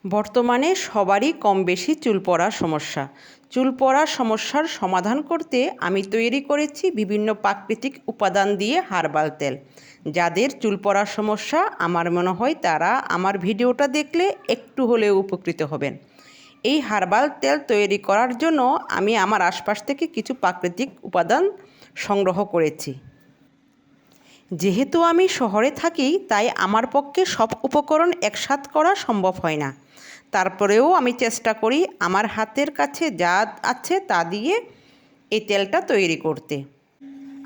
বর্তমানে সবারই কম বেশি চুল পড়ার সমস্যা। চুল পড়ার সমস্যার সমাধান করতে আমি তৈরি করেছি বিভিন্ন প্রাকৃতিক উপাদান দিয়ে হার্বাল তেল। যাদের চুল পড়ার সমস্যা, আমার মনে হয় তারা আমার ভিডিওটা দেখলে একটু হলেও উপকৃত হবেন। এই হার্বাল তেল তৈরি করার জন্য আমি আমার আশপাশ থেকে কিছু প্রাকৃতিক উপাদান সংগ্রহ করেছি। যেহেতু আমি শহরে থাকি, তাই আমার পক্ষে সব উপকরণ একসাথে করা সম্ভব হয় না। তারপরেও আমি চেষ্টা করি আমার হাতের কাছে যা আছে তা দিয়ে এই তেলটা তৈরি করতে।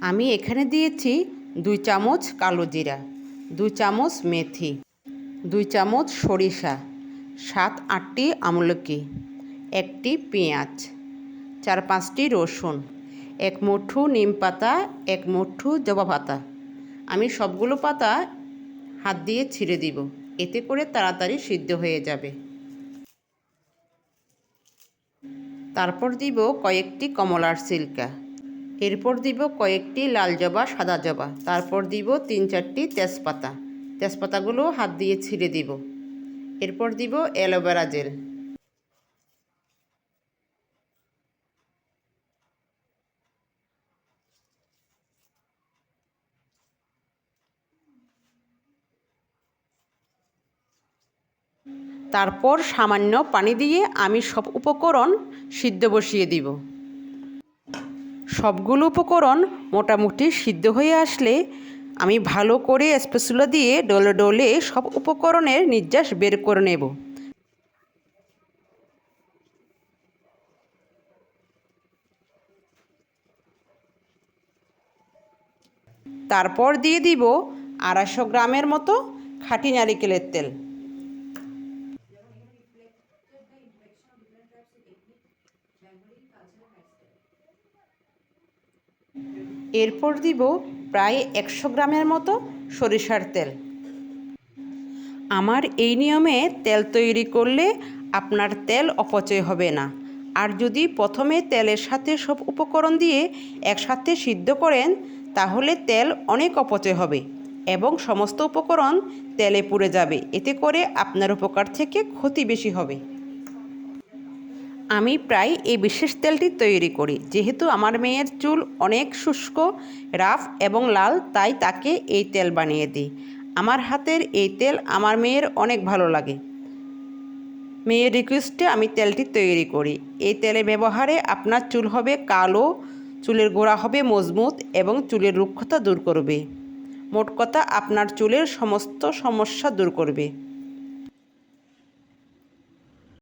আমি এখানে দিয়েছি 2 চামচ কালো জিরা, 2 চামচ মেথি, 2 চামচ সরিষা, 7-8টি আমলকি, 1টি পেঁয়াজ, 4-5টি রসুন, 1 মুঠো নিম পাতা, 1 মুঠো জবা পাতা। আমি সবগুলো পাতা হাত দিয়ে ছিঁড়ে দিব, এতে করে তাড়াতাড়ি সিদ্ধ হয়ে যাবে। তারপর দিব কয়েকটি কমলার সিল্কা, এরপর দিব কয়েকটি লাল জবা, সাদা জবা, তারপর দিব 3-4টি তেজপাতা। তেজপাতাগুলো হাত দিয়ে ছিঁড়ে দিব। এরপর দিব অ্যালোভেরা জেল। তারপর সামান্য পানি দিয়ে আমি সব উপকরণ সিদ্ধ বসিয়ে দিব। সবগুলো উপকরণ মোটামুটি সিদ্ধ হয়ে আসলে আমি ভালো করে স্প্যাচুলা দিয়ে ডলে ডলে সব উপকরণের নির্যাস বের করে নেব। তারপর দিয়ে দিব 250 গ্রামের মতো খাঁটি নারিকেলের তেল। এরপর দিব প্রায় 100 গ্রামের মতো সরিষার তেল। আমার এই নিয়মে তেল তৈরি করলে আপনার তেল অপচয় হবে না। আর যদি প্রথমে তেলের সাথে সব উপকরণ দিয়ে একসাথে সিদ্ধ করেন, তাহলে তেল অনেক অপচয় হবে এবং সমস্ত উপকরণ তেলে পুড়ে যাবে। এতে করে আপনার উপকার থেকে ক্ষতি বেশি হবে। আমি প্রায় এই বিশেষ তেলটি তৈরি করি। যেহেতু আমার মেয়ের চুল অনেক শুষ্ক, রাফ এবং লাল, তাই তাকে এই তেল বানিয়ে দিই। আমার হাতের এই তেল আমার মেয়ের অনেক ভালো লাগে। মেয়ের রিকোয়েস্টে আমি তেলটি তৈরি করি। এই তেলের ব্যবহারে আপনার চুল হবে কালো, চুলের গোড়া হবে মজবুত এবং চুলের রুক্ষতা দূর করবে। মোট কথা, আপনার চুলের সমস্ত সমস্যা দূর করবে।